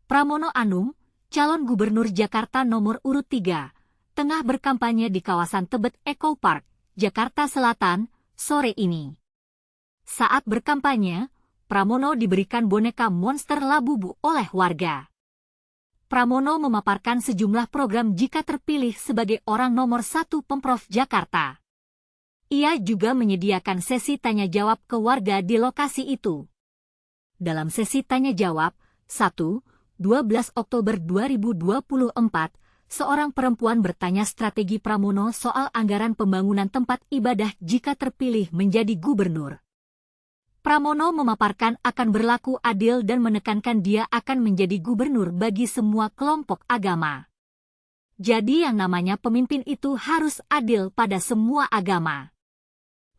Pramono Anung, calon gubernur Jakarta nomor urut 3, tengah berkampanye di kawasan Tebet Eco Park, Jakarta Selatan, sore ini. Saat berkampanye, Pramono diberikan boneka monster Labubu oleh warga. Pramono memaparkan sejumlah program jika terpilih sebagai orang nomor 1 Pemprov Jakarta. Ia juga menyediakan sesi tanya-jawab ke warga di lokasi itu. Dalam sesi tanya-jawab, 12 Oktober 2024, seorang perempuan bertanya strategi Pramono soal anggaran pembangunan tempat ibadah jika terpilih menjadi gubernur. Pramono memaparkan akan berlaku adil dan menekankan dia akan menjadi gubernur bagi semua kelompok agama. Jadi yang namanya pemimpin itu harus adil pada semua agama.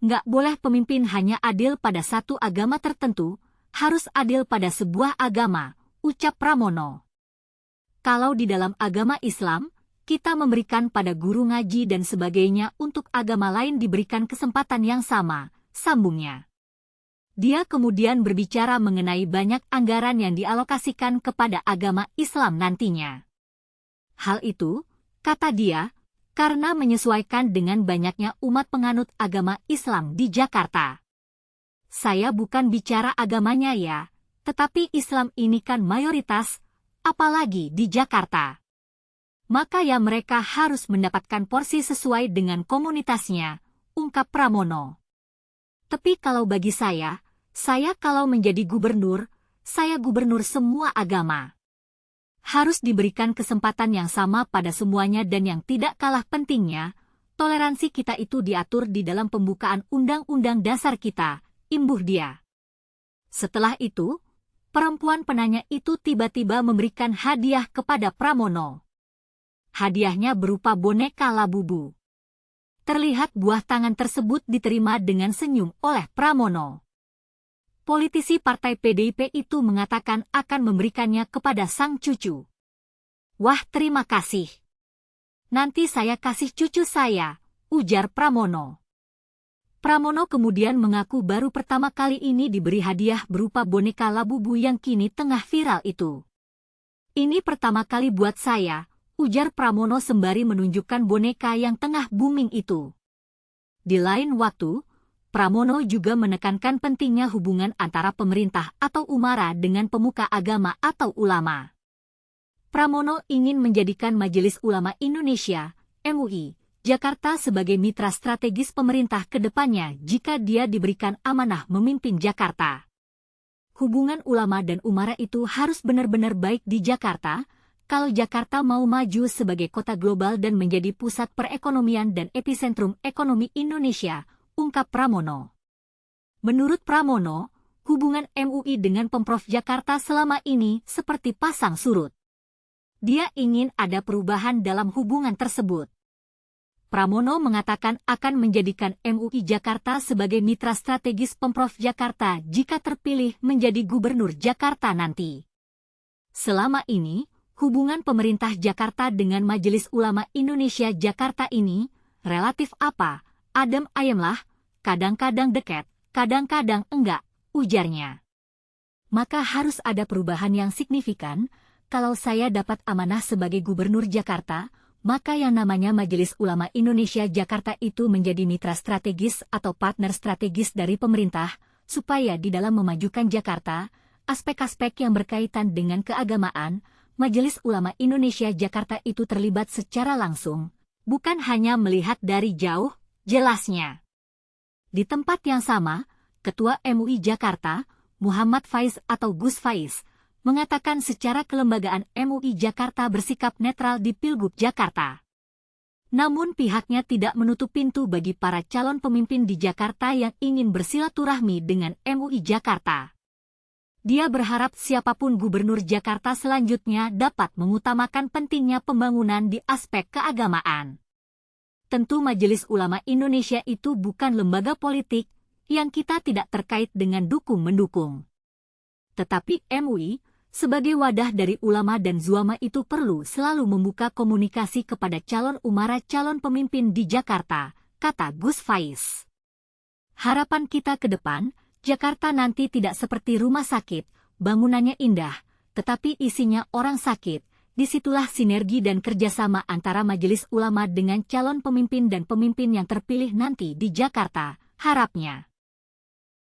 Nggak boleh pemimpin hanya adil pada satu agama tertentu, harus adil pada sebuah agama, ucap Pramono. Kalau di dalam agama Islam, kita memberikan pada guru ngaji dan sebagainya, untuk agama lain diberikan kesempatan yang sama, sambungnya. Dia kemudian berbicara mengenai banyak anggaran yang dialokasikan kepada agama Islam nantinya. Hal itu, kata dia, karena menyesuaikan dengan banyaknya umat penganut agama Islam di Jakarta. Saya bukan bicara agamanya ya, tetapi Islam ini kan mayoritas, apalagi di Jakarta. Maka ya mereka harus mendapatkan porsi sesuai dengan komunitasnya, ungkap Pramono. Tapi kalau bagi saya kalau menjadi gubernur, saya gubernur semua agama. Harus diberikan kesempatan yang sama pada semuanya dan yang tidak kalah pentingnya, toleransi kita itu diatur di dalam pembukaan Undang-Undang Dasar kita, imbuh dia. Setelah itu, perempuan penanya itu tiba-tiba memberikan hadiah kepada Pramono. Hadiahnya berupa boneka Labubu. Terlihat buah tangan tersebut diterima dengan senyum oleh Pramono. Politisi partai PDIP itu mengatakan akan memberikannya kepada sang cucu. Wah, terima kasih. Nanti saya kasih cucu saya, ujar Pramono. Pramono kemudian mengaku baru pertama kali ini diberi hadiah berupa boneka Labubu yang kini tengah viral itu. Ini pertama kali buat saya, ujar Pramono sembari menunjukkan boneka yang tengah booming itu. Di lain waktu, Pramono juga menekankan pentingnya hubungan antara pemerintah atau umara dengan pemuka agama atau ulama. Pramono ingin menjadikan Majelis Ulama Indonesia, MUI, Jakarta sebagai mitra strategis pemerintah ke depannya jika dia diberikan amanah memimpin Jakarta. Hubungan ulama dan umara itu harus benar-benar baik di Jakarta, kalau Jakarta mau maju sebagai kota global dan menjadi pusat perekonomian dan epicentrum ekonomi Indonesia, ungkap Pramono. Menurut Pramono, hubungan MUI dengan Pemprov Jakarta selama ini seperti pasang surut. Dia ingin ada perubahan dalam hubungan tersebut. Pramono mengatakan akan menjadikan MUI Jakarta sebagai mitra strategis Pemprov Jakarta jika terpilih menjadi gubernur Jakarta nanti. Selama ini, hubungan pemerintah Jakarta dengan Majelis Ulama Indonesia Jakarta ini relatif adem ayemlah, kadang-kadang dekat, kadang-kadang enggak, ujarnya. Maka harus ada perubahan yang signifikan. Kalau saya dapat amanah sebagai gubernur Jakarta, maka yang namanya Majelis Ulama Indonesia Jakarta itu menjadi mitra strategis atau partner strategis dari pemerintah, supaya di dalam memajukan Jakarta, aspek-aspek yang berkaitan dengan keagamaan, Majelis Ulama Indonesia Jakarta itu terlibat secara langsung, bukan hanya melihat dari jauh, jelasnya. Di tempat yang sama, Ketua MUI Jakarta, Muhammad Faiz atau Gus Faiz, mengatakan secara kelembagaan MUI Jakarta bersikap netral di Pilgub Jakarta. Namun pihaknya tidak menutup pintu bagi para calon pemimpin di Jakarta yang ingin bersilaturahmi dengan MUI Jakarta. Dia berharap siapapun gubernur Jakarta selanjutnya dapat mengutamakan pentingnya pembangunan di aspek keagamaan. Tentu Majelis Ulama Indonesia itu bukan lembaga politik yang kita tidak terkait dengan dukung-mendukung. Tetapi MUI, sebagai wadah dari ulama dan zuama itu perlu selalu membuka komunikasi kepada calon umara calon pemimpin di Jakarta, kata Gus Faiz. Harapan kita ke depan, Jakarta nanti tidak seperti rumah sakit, bangunannya indah, tetapi isinya orang sakit. Disitulah sinergi dan kerjasama antara majelis ulama dengan calon pemimpin dan pemimpin yang terpilih nanti di Jakarta, harapnya.